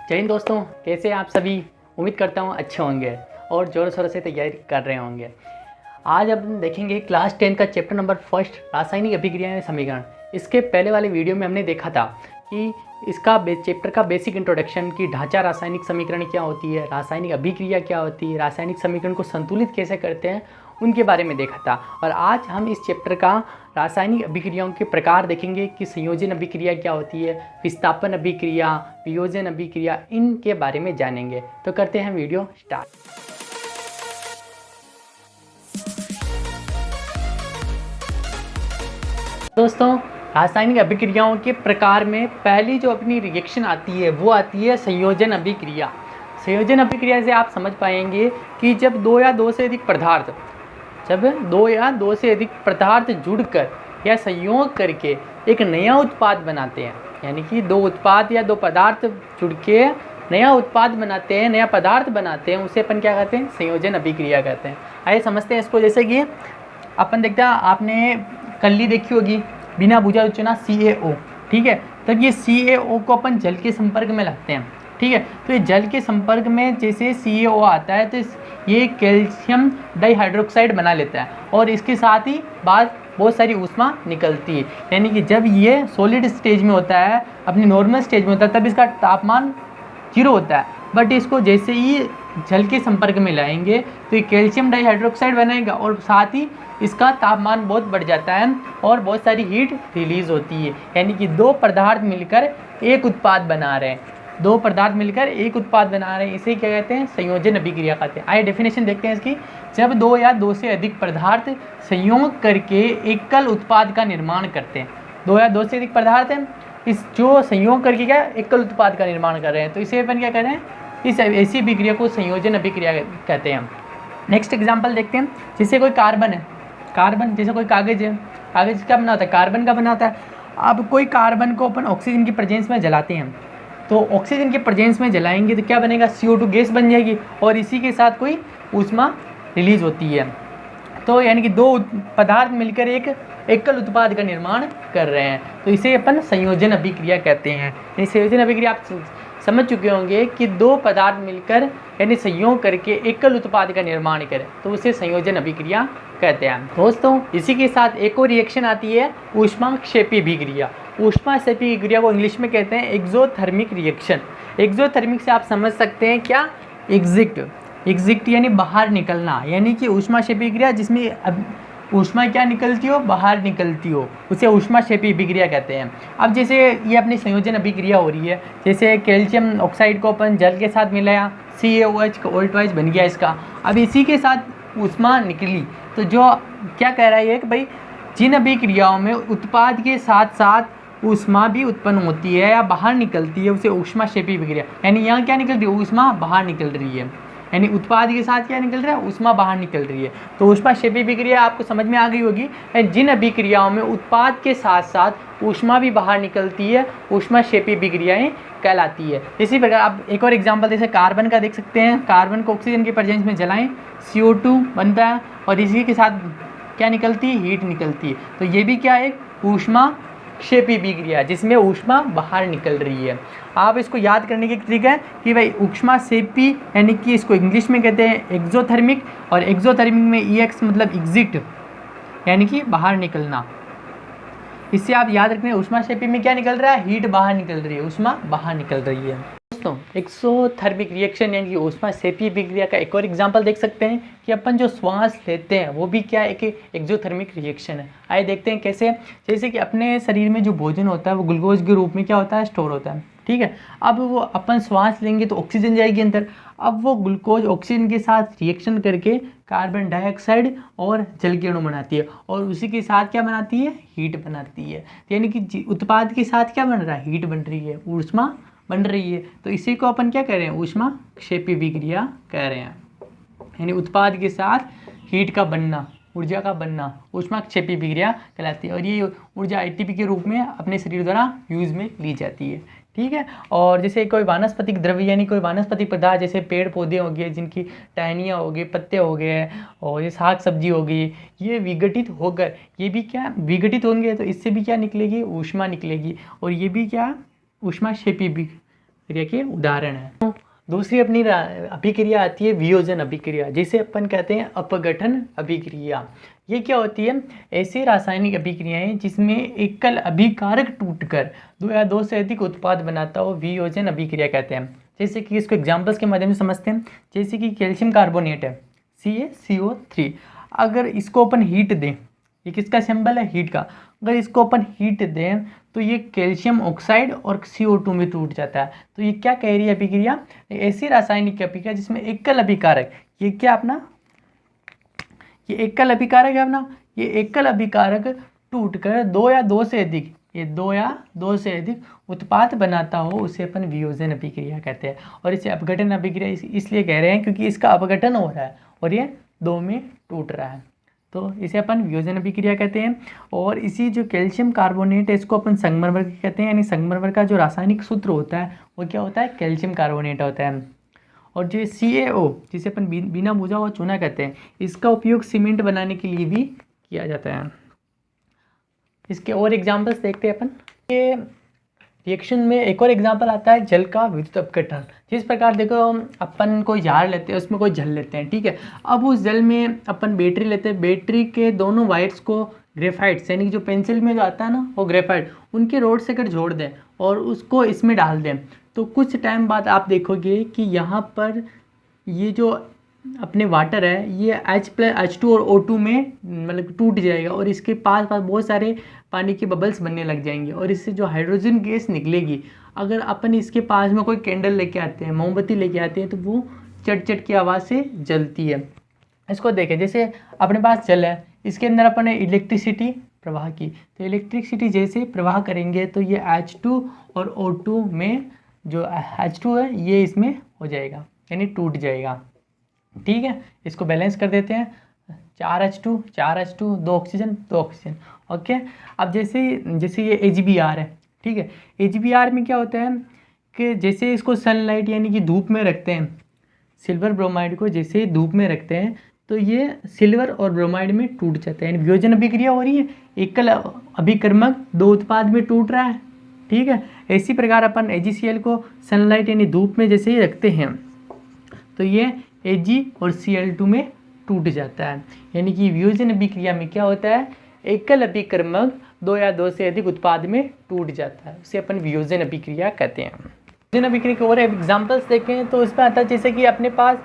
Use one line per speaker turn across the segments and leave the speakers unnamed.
जय हिंद दोस्तों, कैसे हैं आप सभी। उम्मीद करता हूँ अच्छे होंगे और ज़ोर शोर से तैयारी कर रहे होंगे। आज हम देखेंगे क्लास 10 का चैप्टर नंबर 1 रासायनिक अभिक्रियाएं समीकरण। इसके पहले वाले वीडियो में हमने देखा था कि इसका चैप्टर का बेसिक इंट्रोडक्शन की ढांचा, रासायनिक समीकरण क्या होती है, रासायनिक अभिक्रिया क्या होती है, रासायनिक समीकरण को संतुलित कैसे करते हैं, उनके बारे में देखा था। और आज हम इस चैप्टर का रासायनिक अभिक्रियाओं के प्रकार देखेंगे कि संयोजन अभिक्रिया क्या होती है, विस्थापन अभिक्रिया, वियोजन अभिक्रिया, इनके बारे में जानेंगे। तो करते हैं वीडियो स्टार्ट। दोस्तों, रासायनिक अभिक्रियाओं के प्रकार में पहली जो अपनी रिएक्शन आती है वो आती है संयोजन अभिक्रिया। संयोजन अभिक्रिया से आप समझ पाएंगे कि जब दो या दो से अधिक पदार्थ जुड़कर या संयोग करके एक नया उत्पाद बनाते हैं, यानी कि दो उत्पाद या दो पदार्थ जुड़ के नया उत्पाद बनाते हैं, नया पदार्थ बनाते हैं, उसे अपन क्या कहते हैं, संयोजन अभिक्रिया कहते हैं। आइए समझते हैं इसको। जैसे कि अपन देखते हैं, आपने कल्ली देखी होगी, बिना बुझा चुना CaO, ठीक है। तब ये CaO को अपन जल के संपर्क में लाते हैं, ठीक है। तो ये जल के संपर्क में जैसे CaO आता है तो ये कैल्शियम डाइहाइड्रोक्साइड बना लेता है और इसके साथ ही बहुत सारी ऊष्मा निकलती है। यानी कि जब ये सॉलिड स्टेज में होता है, अपनी नॉर्मल स्टेज में होता है, तब इसका तापमान 0 होता है। बट इसको जैसे ही जल के संपर्क में लाएंगे तो ये कैल्शियम डाइहाइड्रोक्साइड बनाएगा और साथ ही इसका तापमान बहुत बढ़ जाता है और बहुत सारी हीट रिलीज होती है। यानी कि दो पदार्थ मिलकर एक उत्पाद बना रहे हैं, इसे क्या कहते हैं, संयोजन अभिक्रिया कहते हैं। आइए डेफिनेशन देखते हैं इसकी। जब दो या दो से अधिक पदार्थ संयोग करके एकल उत्पाद का निर्माण करते हैं, दो या दो से अधिक पदार्थ हैं, इस जो संयोग करके क्या एकल उत्पाद का निर्माण कर रहे हैं, तो इसे अपन क्या कहते हैं, इस ऐसी अभिक्रिया को संयोजन अभिक्रिया कहते हैं। नेक्स्ट एग्जाम्पल देखते हैं। जैसे कोई कार्बन है, जैसे कोई कागज़ है, कागज़ का बना होता है, कार्बन का बना होता है। अब कोई कार्बन को अपन ऑक्सीजन की प्रेजेंस में जलाते हैं, तो ऑक्सीजन के प्रेजेंस में जलाएंगे तो क्या बनेगा, CO2 गैस बन जाएगी और इसी के साथ कोई ऊष्मा रिलीज होती है। तो यानी कि दो पदार्थ मिलकर एक एकल उत्पाद का निर्माण कर रहे हैं, तो इसे अपन संयोजन अभिक्रिया कहते हैं। यानी संयोजन अभिक्रिया आप समझ चुके होंगे कि दो पदार्थ मिलकर यानी संयोग करके एकल उत्पाद का निर्माण करें, तो उसे संयोजन अभिक्रिया कहते हैं। दोस्तों, इसी के साथ एक और रिएक्शन आती है ऊष्माक्षेपी अभिक्रिया। ऊष्माक्षेपी अभिक्रिया को इंग्लिश में कहते हैं एक्सोथर्मिक रिएक्शन। एक्सोथर्मिक से आप समझ सकते हैं क्या, एग्जिट यानी बाहर निकलना, यानी कि ऊष्माक्षेपी अभिक्रिया जिसमें ऊष्मा क्या निकलती हो, बाहर निकलती हो, उसे ऊष्माक्षेपी अभिक्रिया कहते हैं। अब जैसे ये अपनी संयोजन अभिक्रिया हो रही है, जैसे कैल्शियम ऑक्साइड को अपन जल के साथ मिलाया, CaOH का OH बन गया इसका। अब इसी के साथ ऊष्मा निकली, तो जो क्या कह रहा है कि भाई जिन अभिक्रियाओं में उत्पाद के साथ साथ ऊष्मा भी उत्पन्न होती है या बाहर निकलती है, उसे ऊष्माक्षेपी अभिक्रिया। यानी यहाँ क्या निकल रही है, ऊष्मा बाहर निकल रही है, यानी उत्पाद के साथ क्या निकल रहा है, ऊष्मा बाहर निकल रही है। तो ऊष्माक्षेपी अभिक्रिया आपको समझ में आ गई होगी। जिन अभिक्रियाओं में उत्पाद के साथ साथ ऊष्मा भी बाहर निकलती है, ऊष्माक्षेपी अभिक्रियाएं कहलाती है। इसी प्रकार आप एक और एग्जांपल जैसे कार्बन का देख सकते हैं। कार्बन को ऑक्सीजन के प्रेजेंस में जलाएं, CO2 बनता है और इसी के साथ क्या निकलती है, हीट निकलती है। तो ये भी क्या है, ऊष्माक्षेपी अभिक्रिया, जिसमें ऊष्मा बाहर निकल रही है। आप इसको याद करने की तरीका है कि भाई ऊष्माक्षेपी यानी कि इसको इंग्लिश में कहते हैं एक्सोथर्मिक, और एक्सोथर्मिक में EX मतलब एग्जिट यानी कि बाहर निकलना। इससे आप याद रखना, ऊष्माक्षेपी में क्या निकल रहा है, हीट बाहर निकल रही है, ऊष्मा बाहर निकल रही है। दोस्तों, एक्सोथर्मिक रिएक्शन यानी कि ऊष्माक्षेपी अभिक्रिया का एक और एग्जांपल देख सकते हैं कि अपन जो श्वास लेते हैं वो भी क्या एक एक्सोथर्मिक रिएक्शन है। आइए देखते हैं कैसे। जैसे कि अपने शरीर में जो भोजन होता है वो ग्लूकोज के रूप में क्या होता है, स्टोर होता है, ठीक है। अब वो अपन श्वास लेंगे तो ऑक्सीजन जाएगी अंदर। अब वो ग्लूकोज ऑक्सीजन के साथ रिएक्शन करके कार्बन डाइऑक्साइड और जल के अणु बनाती है और उसी के साथ क्या बनाती है, हीट बनाती है। यानी कि उत्पाद के साथ क्या बन रहा है, हीट बन रही है, ऊष्मा बन रही है। तो इसी को अपन क्या कह रहे हैं, ऊष्माक्षेपी अभिक्रिया कह रहे हैं। यानी उत्पाद के साथ हीट का बनना, ऊर्जा का बनना ऊष्माक्षेपी अभिक्रिया कहलाती है और ये ऊर्जा ATP के रूप में अपने शरीर द्वारा यूज में ली जाती है, ठीक है। और जैसे कोई वानस्पतिक द्रव्य यानी कोई वानस्पतिक पदार्थ, जैसे पेड़ पौधे हो गए जिनकी टहनियाँ हो गए, पत्ते हो गए और ये साग सब्जी हो गई, ये विघटित होकर ये भी क्या विघटित होंगे, तो इससे भी क्या निकलेगी, ऊष्मा निकलेगी और ये भी क्या ऊष्माक्षेपी क्रिया के उदाहरण है। दूसरी अपनी अभिक्रिया आती है वियोजन अभिक्रिया, जिसे अपन कहते हैं अपघटन अभिक्रिया। ये क्या होती है? ऐसी रासायनिक अभिक्रियाएं जिसमें एकल अभिकारक टूटकर दो या दो से अधिक उत्पाद बनाता हो, वियोजन अभिक्रिया कहते हैं। जैसे कि इसको एग्जांपल्स के माध्यम से समझते हैं। जैसे कि कैल्शियम कार्बोनेट है CaCO3, अगर इसको अपन हीट दें, ये किसका सिंबल है? हीट का। अगर इसको अपन हीट दें तो ये कैल्शियम ऑक्साइड और CO2 में टूट जाता है। तो ये क्या कह रही है अभिक्रिया? ऐसी रासायनिक अभिक्रिया जिसमें एकल अभिकारक, ये क्या अपना, ये एकल अभिकारक है अपना, ये एकल अभिकारक टूटकर दो या दो से अधिक, ये दो या दो से अधिक उत्पाद बनाता हो, उसे अपन वियोजन अभिक्रिया कहते हैं। और इसे अपघटन अभिक्रिया इसलिए कह रहे हैं क्योंकि इसका अपघटन हो रहा है और ये दो में टूट रहा है, तो इसे अपन वियोजन अभिक्रिया कहते हैं। और इसी जो कैल्शियम कार्बोनेट है इसको अपन संगमरमर कहते हैं, यानी संगमरमर का जो रासायनिक सूत्र होता है वो क्या होता है? कैल्शियम कार्बोनेट होता है। और जो CaO, जिसे अपन बिना बुझा हुआ चूना कहते हैं, इसका उपयोग सीमेंट बनाने के लिए भी किया जाता है। इसके और एग्जाम्पल्स देखते हैं अपन। ये रिएक्शन में एक और एग्जाम्पल आता है जल का विद्युत अपघटन। जिस प्रकार देखो अपन कोई जार लेते हैं, उसमें कोई जल लेते हैं, ठीक है। अब उस जल में अपन बैटरी लेते हैं, बैटरी के दोनों वायर्स को ग्रेफाइट, यानी कि जो पेंसिल में जो आता है ना वो ग्रेफाइट, उनके रोड से अगर जोड़ दें और उसको इसमें डाल दें, तो कुछ टाइम बाद आप देखोगे कि यहाँ पर ये जो अपने वाटर है ये H2 और O2 में मतलब टूट जाएगा और इसके पास बहुत सारे पानी के बबल्स बनने लग जाएंगे और इससे जो हाइड्रोजन गैस निकलेगी, अगर अपन इसके पास में कोई कैंडल लेके आते हैं, मोमबत्ती लेके आते हैं, तो वो चट चट की आवाज़ से जलती है। इसको देखें, जैसे अपने पास जल है, इसके अंदर अपन ने इलेक्ट्रिसिटी प्रवाह की, तो इलेक्ट्रिसिटी जैसे प्रवाह करेंगे तो ये H2 और O2 में जो H2 है ये इसमें हो जाएगा, यानी टूट जाएगा, ठीक है। इसको बैलेंस कर देते हैं, 4H2 2 ऑक्सीजन 2 ऑक्सीजन, ओके। अब जैसे ये AgBr है, ठीक है। AgBr में क्या होता है कि जैसे इसको सनलाइट यानी कि धूप में रखते हैं, सिल्वर ब्रोमाइड को जैसे धूप में रखते हैं तो ये सिल्वर और ब्रोमाइड में टूट जाता है, यानी वियोजन अभिक्रिया हो रही है, एकल अभिकर्मक दो उत्पाद में टूट रहा है, ठीक है। इसी प्रकार अपन AgCl को सनलाइट यानी धूप में जैसे ही रखते हैं तो ये Ag और Cl2 में टूट जाता है, यानी कि वियोजन अभिक्रिया में क्या होता है? एकल अभिकर्मक दो या दो से अधिक उत्पाद में टूट जाता है, उसे अपन वियोजन अभिक्रिया कहते हैं। वियोजन अभिक्रिया के और एग्जांपल्स देखें तो उसमें आता है जैसे कि अपने पास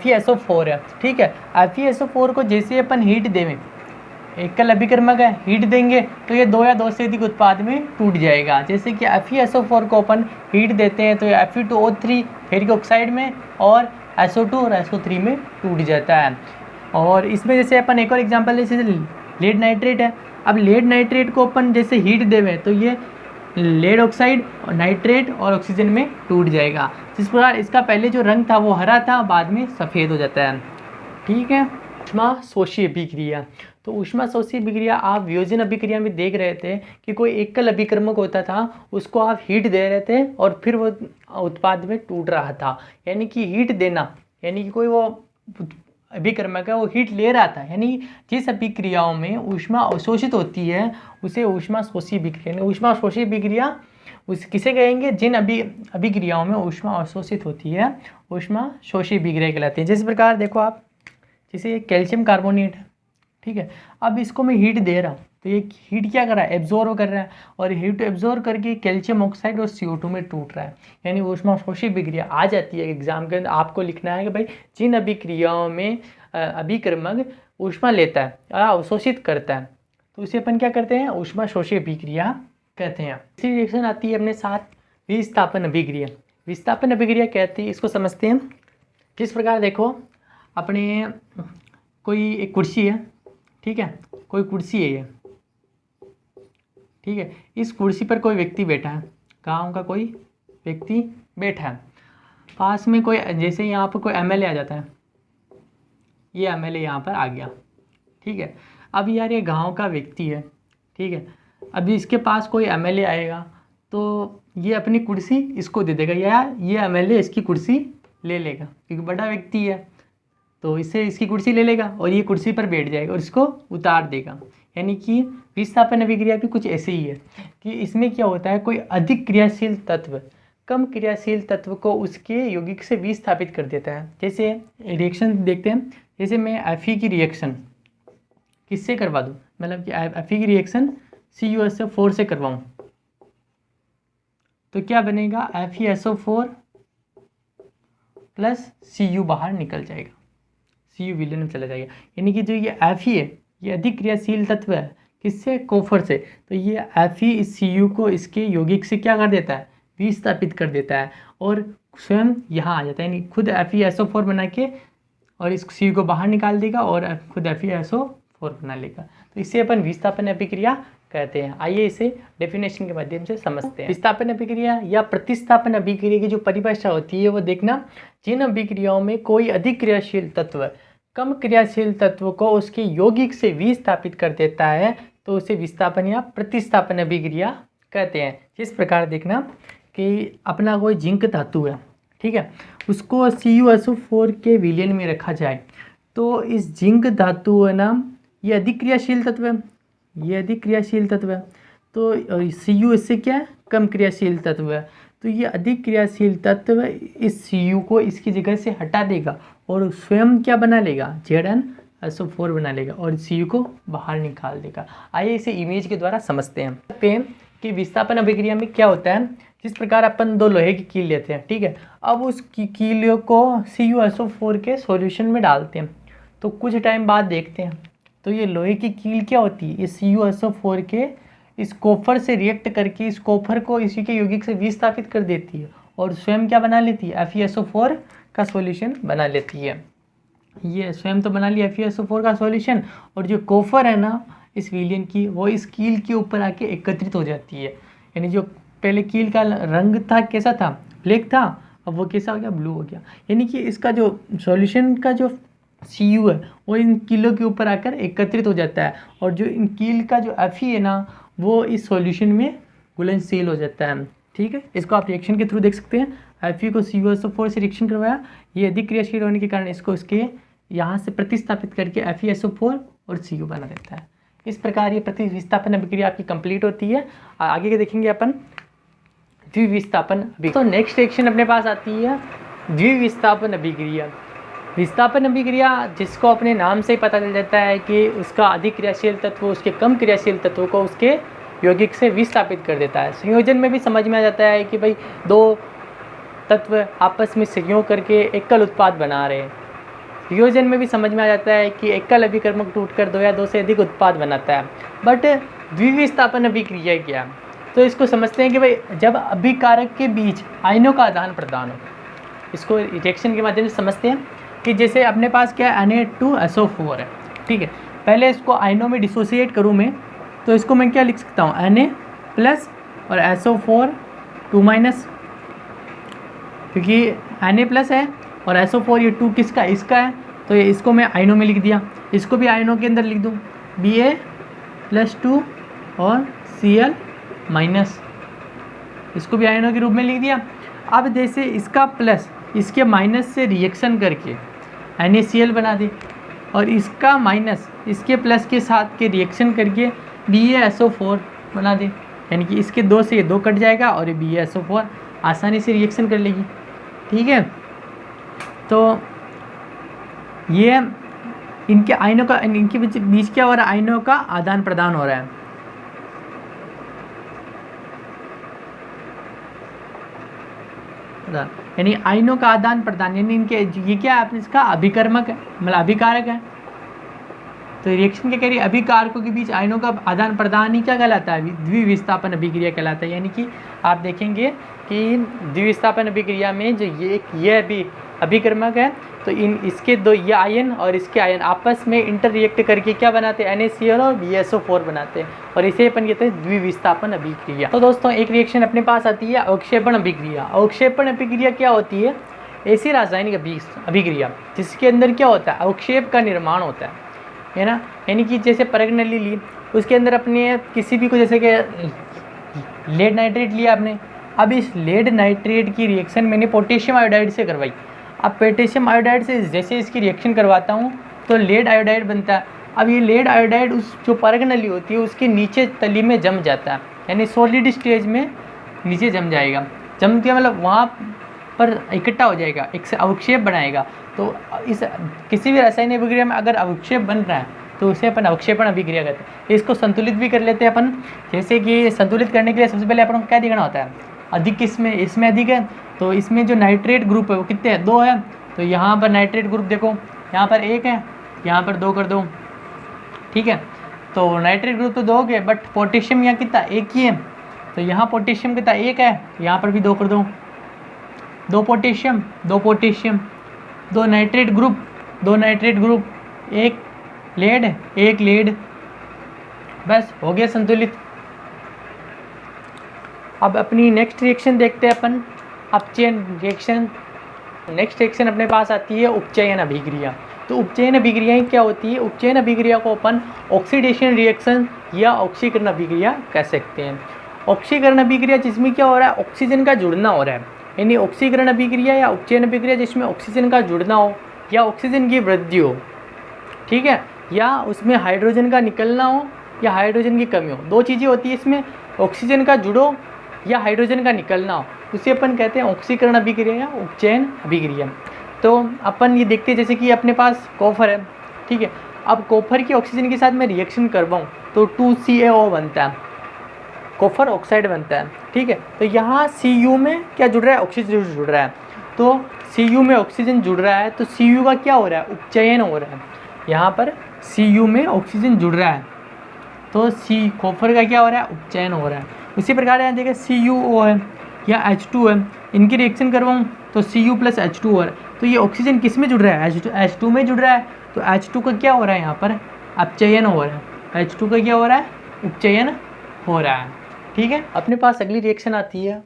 FeSO4 है, ठीक है। FeSO4 को जैसे अपन हीट देवें, एकल अभिकर्मक है, हीट देंगे तो ये दो या दो से अधिक उत्पाद में टूट जाएगा। जैसे कि FeSO4 को अपन हीट देते हैं तो ये Fe2O3 फेरिक ऑक्साइड में और SO2 और SO3 में टूट जाता है। और इसमें जैसे अपन एक और एग्जांपल जैसे लेड नाइट्रेट है, अब लेड नाइट्रेट को अपन जैसे हीट देवें तो ये लेड ऑक्साइड और नाइट्रेट और ऑक्सीजन में टूट जाएगा। जिस प्रकार इसका पहले जो रंग था वो हरा था, बाद में सफ़ेद हो जाता है, ठीक है। ऊष्माशोषी अभिक्रिया, तो ऊष्माशोषी अभिक्रिया आप वियोजन अभिक्रिया में देख रहे थे कि कोई एकल अभिकर्मक होता था, उसको आप हीट दे रहे थे और फिर वो उत्पाद में टूट रहा था, यानी कि हीट देना, यानी कि कोई वो अभिकर्मक है वो हीट ले रहा था, यानी जिस अभिक्रियाओं में ऊष्मा अवशोषित होती है उसे ऊष्माशोषी अभिक्रिया, ऊष्माशोषी अभिक्रिया उस किसे कहेंगे? जिन अभिक्रियाओं में ऊष्मा अवशोषित होती है ऊष्माशोषी अभिक्रिया कहलाती है। जिस प्रकार देखो आप, जैसे कैल्शियम कार्बोनेट है, ठीक है। अब इसको मैं हीट दे रहा हूँ तो ये हीट क्या कर रहा है? एब्जॉर्व कर रहा है और हीट एब्जॉर्व करके कैल्शियम ऑक्साइड और CO2 में टूट रहा है, यानी ऊष्माशोषी अभिक्रिया आ जाती है। एग्जाम के अंदर आपको लिखना है कि भाई जिन अभिक्रियाओं में अभिकर्मक ऊष्मा लेता है या अवशोषित करता है तो उसे अपन क्या करते हैं? ऊष्माशोषी अभिक्रिया कहते हैं। इसी रिएक्शन आती है अपने साथ विस्थापन अभिक्रिया। विस्थापन अभिक्रिया कहती है, इसको समझते हैं। किस प्रकार देखो, अपने कोई एक कुर्सी है, ठीक है, कोई कुर्सी है ये, ठीक है। इस कुर्सी पर कोई व्यक्ति बैठा है, गांव का कोई व्यक्ति बैठा है, पास में कोई, जैसे यहाँ पर कोई MLA आ जाता है, ये MLA यहाँ पर आ गया, ठीक है। अब यार ये गांव का व्यक्ति है, ठीक है। अभी इसके पास कोई MLA आएगा तो ये अपनी कुर्सी इसको दे देगा, या ये MLA इसकी कुर्सी ले लेगा क्योंकि बड़ा व्यक्ति है, तो इससे इसकी कुर्सी ले लेगा और ये कुर्सी पर बैठ जाएगा और इसको उतार देगा। यानी कि विस्थापन अभिक्रिया भी कुछ ऐसे ही है कि इसमें क्या होता है, कोई अधिक क्रियाशील तत्व कम क्रियाशील तत्व को उसके यौगिक से विस्थापित कर देता है। जैसे रिएक्शन देखते हैं, जैसे मैं Fe की रिएक्शन किससे करवा दूँ, मतलब कि Fe की रिएक्शन CuSO4 से करवाऊँ तो क्या बनेगा, FeSO4 प्लस Cu बाहर निकल जाएगा, Cu विलयन में चला जाएगा। यानी कि जो ये Fe है ये अधिक क्रियाशील तत्व है, किससे, कोफर से। तो ये Fe इस Cu को इसके यौगिक से क्या कर देता है, विस्थापित कर देता है और स्वयं यहाँ आ जाता है, यानी खुद FeSO4 बना के और इस Cu को बाहर निकाल देगा और खुद FeSO4 बना लेगा। तो इसे अपन विस्थापन अभिक्रिया कहते हैं। आइए इसे डेफिनेशन के माध्यम से समझते हैं। विस्थापन अभिक्रिया या प्रतिस्थापन अभिक्रिया की जो परिभाषा होती है वो देखना, जिन अभिक्रियाओं में कोई अधिक क्रियाशील तत्व कम क्रियाशील तत्व को उसके यौगिक से विस्थापित कर देता है तो उसे विस्थापन या प्रतिस्थापन अभिक्रिया कहते हैं। जिस प्रकार देखना कि अपना कोई जिंक धातु है, ठीक है, उसको CuSO4 के विलयन में रखा जाए तो इस जिंक धातु है ना, ये अधिक क्रियाशील तत्व है, ये अधिक क्रियाशील तत्व है, तो Cu इससे क्या है, कम क्रियाशील तत्व है, तो ये अधिक क्रियाशील तत्व इस Cu को इसकी जगह से हटा देगा और स्वयं क्या बना लेगा, ZnSO4 बना लेगा और Cu को बाहर निकाल देगा। आइए इसे इमेज के द्वारा समझते हैं कि विस्थापन अभिक्रिया में क्या होता है। जिस प्रकार अपन दो लोहे की कील लेते हैं, ठीक है, अब उस कील को CuSO4 के सॉल्यूशन में डालते हैं तो कुछ टाइम बाद देखते हैं तो ये लोहे की कील क्या होती है, इस CuSO4 के इस कोफर से रिएक्ट करके इस कोफर को इसी के यौगिक से विस्थापित कर देती है और स्वयं क्या बना लेती है, FeSO4 का सॉल्यूशन बना लेती है। ये स्वयं तो बना लिया FeSO4 का सॉल्यूशन और जो कोफर है ना इस विलयन की, वो इस कील के ऊपर आके एकत्रित हो जाती है। यानी जो पहले कील का रंग था कैसा था, ब्लैक था, अब वो कैसा हो गया, ब्लू हो गया। यानी कि इसका जो सॉल्यूशन का जो Cu है वो इन कीलों के ऊपर आकर एकत्रित हो जाता है और जो इन कील का जो Fe है ना वो इस सॉल्यूशन में घुलनशील हो जाता है, ठीक है। इसको आप रिएक्शन के थ्रू देख सकते हैं। Fe को CuSO4 से रिएक्शन करवाया, ये अधिक क्रियाशील होने के कारण इसको इसके यहाँ से प्रतिस्थापित करके FeSO4 और Cu बना देता है। इस प्रकार ये प्रतिविस्थापन अभिक्रिया आपकी कंप्लीट होती है। आगे के देखेंगे अपन द्विविस्थापन अभिक्रिया। तो नेक्स्ट रिएक्शन अपने पास आती है द्विविस्थापन अभिक्रिया। विस्थापन अभिक्रिया जिसको अपने नाम से ही पता चल जाता है कि उसका अधिक क्रियाशील तत्व उसके कम क्रियाशील तत्व को उसके यौगिक से विस्थापित कर देता है। संयोजन में भी समझ में आ जाता है कि भाई दो तत्व आपस में संयोग करके एकल उत्पाद बना रहे हैं। संयोजन में भी समझ में आ जाता है कि एकल अभिकर्मक टूटकर दो या दो से अधिक उत्पाद बनाता है। बट द्विविस्थापन अभिक्रिया क्या, तो इसको समझते हैं कि भाई जब अभिकारक के बीच आयनों का आदान प्रदान हो, इसको रिएक्शन के माध्यम से समझते हैं कि जैसे अपने पास क्या है Na2SO4 है, ठीक है। पहले इसको आयनों में डिसोसिएट करूँ मैं तो इसको मैं क्या लिख सकता हूँ, Na प्लस और SO4 2-, क्योंकि Na प्लस है और SO4 ये 2 किसका, इसका है, तो ये इसको मैं आयनों में लिख दिया। इसको भी आयनों के अंदर लिख दूँ Ba+2 और Cl-, इसको भी आयनों के रूप में लिख दिया। अब जैसे इसका प्लस इसके माइनस से रिएक्शन करके NaCl बना दे और इसका माइनस इसके प्लस के साथ के रिएक्शन करके BaSO4 बना दे, यानी कि इसके 2 से ये 2 कट जाएगा और ये BaSO4 आसानी से रिएक्शन कर लेगी, ठीक है। तो ये इनके आयनों का, इनके बीच क्या हो रहा है, आयनों का आदान प्रदान हो रहा है। यानी आयनों का आदान प्रदान, यानी इनके ये क्या है, इसका अभिकर्मक है, मतलब अभिकारक है। तो रिएक्शन क्या कह रही है, अभिकारकों के बीच आयनों का आदान प्रदान ही क्या कहलाता है, द्विविस्थापन अभिक्रिया कहलाता है। यानी कि आप देखेंगे कि द्विविस्थापन अभिक्रिया में जो ये भी अभिकर्मक है तो इसके दो ये आयन और इसके आयन आपस में इंटर रिएक्ट करके क्या बनाते हैं, NaCl और BaSO4 बनाते हैं और इसे अपन कहते हैं द्विविस्थापन अभिक्रिया। तो दोस्तों एक रिएक्शन अपने पास आती है अवक्षेपण अभिक्रिया। अवक्षेपण अभिक्रिया क्या होती है, ऐसी रासायनिक अभिक्रिया जिसके अंदर क्या होता है, अवक्षेप का निर्माण होता है ना। यानी कि जैसे परग नली ली, उसके अंदर अपने किसी भी को, जैसे कि लेड नाइट्रेट लिया आपने, अब इस लेड नाइट्रेट की रिएक्शन मैंने पोटेशियम आयोडाइड से करवाई। अब पोटेशियम आयोडाइड से जैसे इसकी रिएक्शन करवाता हूँ तो लेड आयोडाइड बनता है। अब ये लेड आयोडाइड उस जो परग नली होती है उसके नीचे तली में जम जाता है, यानी सॉलिड स्टेज में नीचे जम जाएगा। जमती मतलब वहाँ पर इकट्ठा हो जाएगा, एक से अवक्षेप बनाएगा। तो इस किसी भी रासायनिक अभिक्रिया में अगर अवक्षेप बन रहा है तो उसे अपन अवक्षेपण अभिक्रिया कहते हैं। इसको संतुलित भी कर लेते हैं अपन, जैसे कि संतुलित करने के लिए सबसे पहले अपन को क्या देखना होता है, अधिक किसमें, इसमें अधिक है तो इसमें जो नाइट्रेट ग्रुप है वो कितने हैं, 2 है। तो यहाँ पर नाइट्रेट ग्रुप देखो, यहाँ पर 1 है, यहाँ पर 2 कर दो, ठीक है। तो नाइट्रेट ग्रुप तो 2 हो गए, बट पोटेशियम यहाँ कितना, 1 ही है। तो यहाँ पोटेशियम कितना, 1 है, यहाँ पर भी 2 कर दो, 2 potassium 2 potassium, 2 nitrate group 2 nitrate group, 1 lead 1 lead, बस हो गया संतुलित। अब अपनी नेक्स्ट रिएक्शन देखते हैं अपन, अपचयन रिएक्शन। नेक्स्ट रिएक्शन अपने पास आती है उपचयन अभिक्रिया। तो उपचयन अभिक्रियाएं क्या होती है, उपचयन अभिक्रिया को अपन ऑक्सीडेशन रिएक्शन या ऑक्सीकरण अभिक्रिया कह सकते हैं। ऑक्सीकरण अभिक्रिया जिसमें क्या हो रहा है, ऑक्सीजन का जुड़ना हो रहा है, यानी ऑक्सीकरण अभिक्रिया या उपचयन अभिक्रिया जिसमें ऑक्सीजन का जुड़ना हो या ऑक्सीजन की वृद्धि हो, ठीक है, या उसमें हाइड्रोजन का निकलना हो या हाइड्रोजन की कमी हो। 2 चीज़ें होती है इसमें, ऑक्सीजन का जुड़ो या हाइड्रोजन का निकलना हो, उसे अपन कहते हैं ऑक्सीकरण अभिक्रिया या उपचयन अभिक्रिया। तो अपन ये देखते हैं जैसे कि अपने पास कॉपर है, ठीक है। अब कॉपर की ऑक्सीजन के साथ मैं रिएक्शन करवाऊँ तो 2CaO बनता है, कॉपर ऑक्साइड बनता है, ठीक है। तो यहाँ Cu में क्या जुड़ रहा है, ऑक्सीजन जुड़ रहा है। तो Cu में ऑक्सीजन जुड़ रहा है तो Cu का क्या हो रहा है, उपचयन हो रहा है। यहाँ पर Cu में ऑक्सीजन जुड़ रहा है तो कॉपर का क्या हो रहा है, उपचयन हो रहा है। उसी प्रकार यहाँ देखिए CuO है या H2 है, इनकी रिएक्शन करवाऊँ तो Cu + H2 हो रहा है। तो ये ऑक्सीजन किस में जुड़ रहा है, H2 में जुड़ रहा है। तो H2 का क्या हो रहा है, यहाँ पर अपचयन हो रहा है। H2 का क्या हो रहा है, उपचयन हो रहा है, ठीक है। अपने पास अगली रिएक्शन आती है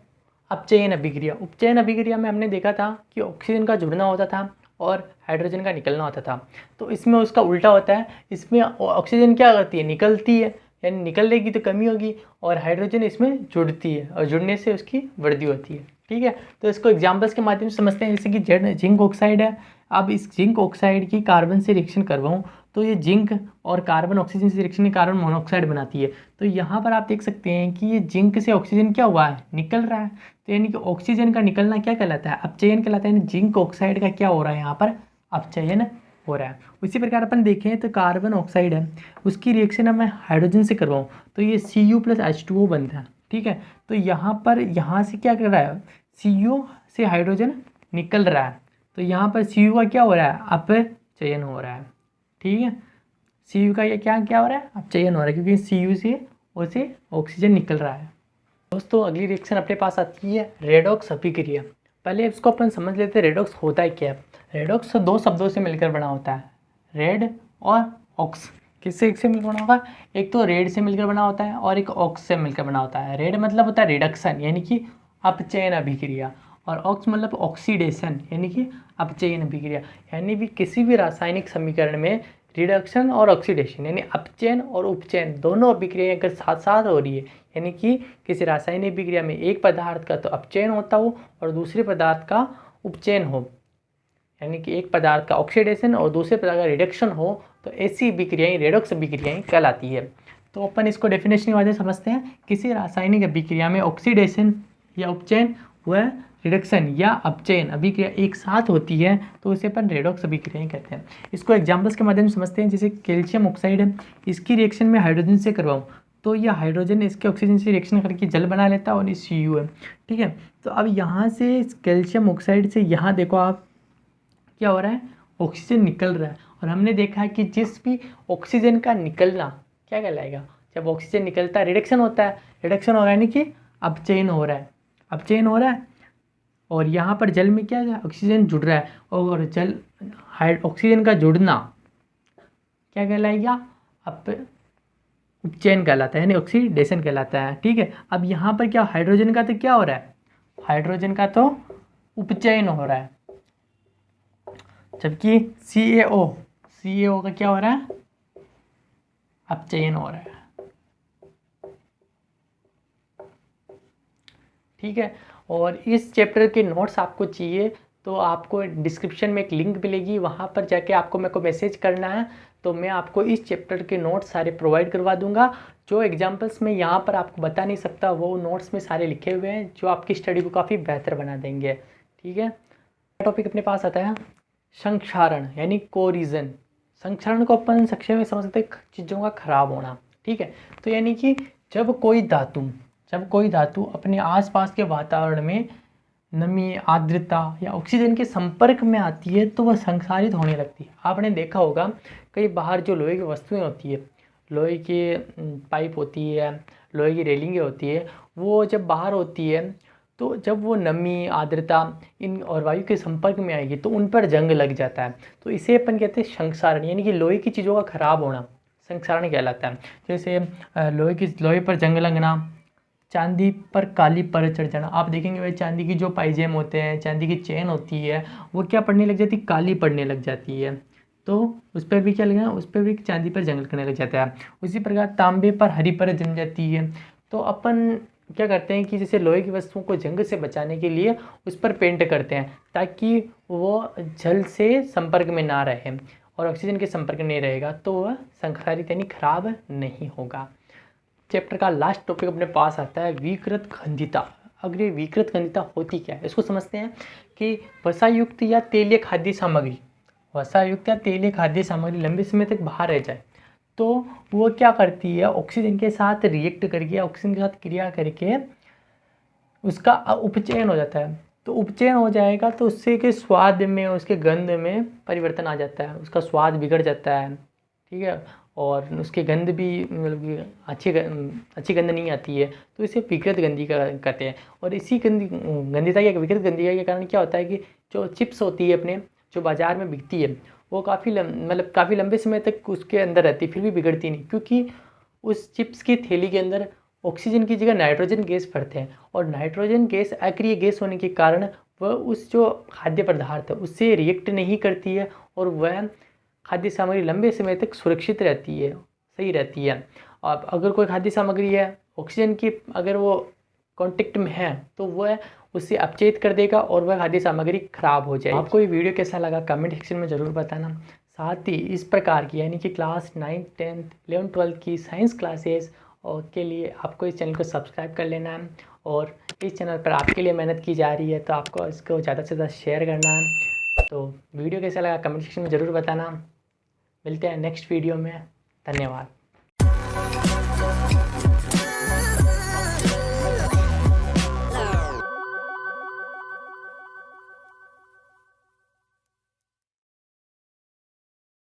अपचयन अभिक्रिया। उपचयन अभिक्रिया में हमने देखा था कि ऑक्सीजन का जुड़ना होता था और हाइड्रोजन का निकलना होता था। तो इसमें उसका उल्टा होता है, इसमें ऑक्सीजन क्या करती है, निकलती है, यानी निकलने तो कमी होगी और हाइड्रोजन इसमें जुड़ती है और जुड़ने से उसकी वृद्धि होती है, ठीक है। तो इसको एग्जाम्पल्स के माध्यम से समझते हैं, जैसे कि जिंक ऑक्साइड है। अब इस जिंक ऑक्साइड की कार्बन से रिएक्शन करवाऊँ तो ये जिंक और कार्बन ऑक्सीजन से रिएक्शन कार्बन मोनोऑक्साइड बनाती है। तो यहाँ पर आप देख सकते हैं कि ये जिंक से ऑक्सीजन क्या हुआ है, निकल रहा है। तो यानी कि ऑक्सीजन का निकलना क्या कहलाता है, अपचयन कहलाता है। यानी जिंक ऑक्साइड का क्या हो रहा है, यहाँ पर अपचयन हो रहा है। उसी प्रकार अपन देखें तो कार्बन ऑक्साइड है, उसकी रिएक्शन मैं हाइड्रोजन से करवाऊँ तो ये Cu + H2O बनता है, ठीक है। तो यहाँ पर यहाँ से क्या कर रहा है, Cu से हाइड्रोजन निकल रहा है। तो यहाँ पर Cu का क्या हो रहा है, अपचयन हो रहा है, ठीक है। Cu का ये क्या हो रहा है, अपचयन हो रहा है, क्योंकि Cu से उसे ऑक्सीजन निकल रहा है। दोस्तों अगली रिएक्शन अपने पास आती है रेडॉक्स अभिक्रिया। पहले इसको अपन समझ लेते हैं रेडॉक्स होता है क्या है। रेडॉक्स 2 शब्दों से मिलकर बना होता है, रेड और ऑक्स। किससे एक से मिलकर बना होगा, एक तो रेड से मिलकर बना होता है और एक ऑक्स से मिलकर बना होता है। रेड मतलब होता है रिडक्शन यानी कि अपचयन अभिक्रिया, और ऑक्स मतलब ऑक्सीडेशन यानी कि अपचयन अभिक्रिया। यानी भी किसी भी रासायनिक समीकरण में रिडक्शन और ऑक्सीडेशन यानी अपचयन और उपचयन दोनों अभिक्रियाएं अगर साथ साथ हो रही है, यानी कि किसी रासायनिक अभिक्रिया में एक पदार्थ का तो अपचयन होता हो और दूसरे पदार्थ का उपचयन हो, यानी कि एक पदार्थ का ऑक्सीडेशन और दूसरे पदार्थ का रिडक्शन हो, तो ऐसी अभिक्रियाएं रेडॉक्स अभिक्रियाएं कहलाती है। तो अपन इसको डेफिनेशन की वजह से समझते हैं, किसी रासायनिक अभिक्रिया में ऑक्सीडेशन या उपचयन व रिडक्शन या अपचयन अभिक्रिया एक साथ होती है तो उसे अपन रेडॉक्स अभिक्रियाएं कहते हैं। इसको एग्जाम्पल्स के माध्यम से समझते हैं, जैसे कैल्शियम ऑक्साइड है, इसकी रिएक्शन में हाइड्रोजन से करवाऊँ तो यह हाइड्रोजन इसके ऑक्सीजन से रिएक्शन करके जल बना लेता है और ये Cu है, ठीक है। तो अब यहाँ से कैल्शियम ऑक्साइड से यहाँ देखो आप क्या हो रहा है, ऑक्सीजन निकल रहा है। और हमने देखा है कि जिस भी ऑक्सीजन का निकलना क्या कहलाएगा, जब ऑक्सीजन निकलता है रिडक्शन होता है, रिडक्शन हो रहा है यानी कि अपचयन हो रहा है, अपचयन हो रहा है। और यहाँ पर जल में क्या है, ऑक्सीजन जुड़ रहा है, और जल ऑक्सीजन का जुड़ना क्या कहलाएगा, उपचयन कहलाता है यानी ऑक्सीडेशन कहलाता है, ठीक है। अब यहाँ पर क्या हाइड्रोजन का तो क्या हो रहा है, हाइड्रोजन का तो उपचयन हो रहा है, जबकि CaO का क्या हो रहा है, अपचयन हो रहा है, ठीक है। और इस चैप्टर के नोट्स आपको चाहिए तो आपको डिस्क्रिप्शन में एक लिंक मिलेगी, वहाँ पर जाके आपको मेरे को मैसेज करना है, तो मैं आपको इस चैप्टर के नोट्स सारे प्रोवाइड करवा दूंगा। जो एग्जाम्पल्स मैं यहाँ पर आपको बता नहीं सकता वो नोट्स में सारे लिखे हुए हैं, जो आपकी स्टडी को काफ़ी बेहतर बना देंगे। ठीक है, टॉपिक अपने पास आता है संक्षारण यानी कोरिजन। संक्षारण को अपन संक्षेप में समझ सकते हैं चीज़ों का खराब होना। ठीक है, तो यानी कि जब कोई धातु अपने आसपास के वातावरण में नमी, आर्द्रता या ऑक्सीजन के संपर्क में आती है तो वह संक्षारित होने लगती है। आपने देखा होगा कई बाहर जो लोहे की वस्तुएं होती है, लोहे की पाइप होती है, लोहे की रेलिंगें होती है, वो जब बाहर होती है तो जब वो नमी, आर्द्रता इन और वायु के संपर्क में आएगी तो उन पर जंग लग जाता है। तो इसे अपन कहते हैं संक्षारण, यानी कि लोहे की चीज़ों का खराब होना संक्षारण कहलाता है। जैसे लोहे पर जंग लगना, चांदी पर काली परत चढ़ जाना। आप देखेंगे भाई चांदी की जो पाइजेम होते हैं, चांदी की चेन होती है, वो क्या पड़ने लग जाती है, काली पड़ने लग जाती है। तो उस पर भी क्या लगना, उस पर भी चांदी पर जंग लगने लग जाता है। उसी प्रकार तांबे पर हरी परत जम जाती है। तो अपन क्या करते हैं कि जैसे लोहे की वस्तुओं को जंग से बचाने के लिए उस पर पेंट करते हैं ताकि वो जल से संपर्क में ना रहे और ऑक्सीजन के संपर्क में नहीं रहेगा, तो वह संक्षारित यानी खराब नहीं होगा। चैप्टर का लास्ट टॉपिक अपने पास आता है विकृत खंडिता। अगर ये विकृत खंडिता होती क्या है इसको समझते हैं कि वसायुक्त या तेलीय खाद्य सामग्री लंबे समय तक बाहर रह जाए तो वो क्या करती है, ऑक्सीजन के साथ रिएक्ट करके, ऑक्सीजन के साथ क्रिया करके उसका उपचयन हो जाता है। तो उपचयन हो जाएगा तो उससे के स्वाद में, उसके गंध में परिवर्तन आ जाता है, उसका स्वाद बिगड़ जाता है। ठीक है, और उसके गंध भी मतलब कि अच्छी गंध नहीं आती है, तो इसे विकृत गंधी का कहते हैं। और इसी गंधिता या विकृत गंधिता के कारण क्या होता है कि जो चिप्स होती है अपने जो बाज़ार में बिकती है वो काफ़ी लंबे समय तक उसके अंदर रहती है, फिर भी बिगड़ती नहीं, क्योंकि उस चिप्स की थैली के अंदर ऑक्सीजन की जगह नाइट्रोजन गैस भरते हैं और नाइट्रोजन गैस अक्रिय गैस होने के कारण वह उस जो खाद्य पदार्थ है उससे रिएक्ट नहीं करती है और वह खाद्य सामग्री लंबे समय तक सुरक्षित रहती है, सही रहती है। अब अगर कोई खाद्य सामग्री है ऑक्सीजन की अगर वो कांटेक्ट में है तो वह उससे अपचेत कर देगा और वह खाद्य सामग्री खराब हो जाएगी। आपको ये वीडियो कैसा लगा कमेंट सेक्शन में ज़रूर बताना। साथ ही इस प्रकार की यानी कि class 9th, 10th, 11th, 12th की साइंस क्लासेस और के लिए आपको इस चैनल को सब्सक्राइब कर लेना है और इस चैनल पर आपके लिए मेहनत की जा रही है तो आपको इसको ज़्यादा से ज़्यादा शेयर करना है। तो वीडियो कैसा लगा कमेंट सेक्शन में ज़रूर बताना। मिलते हैं नेक्स्ट वीडियो में। धन्यवाद।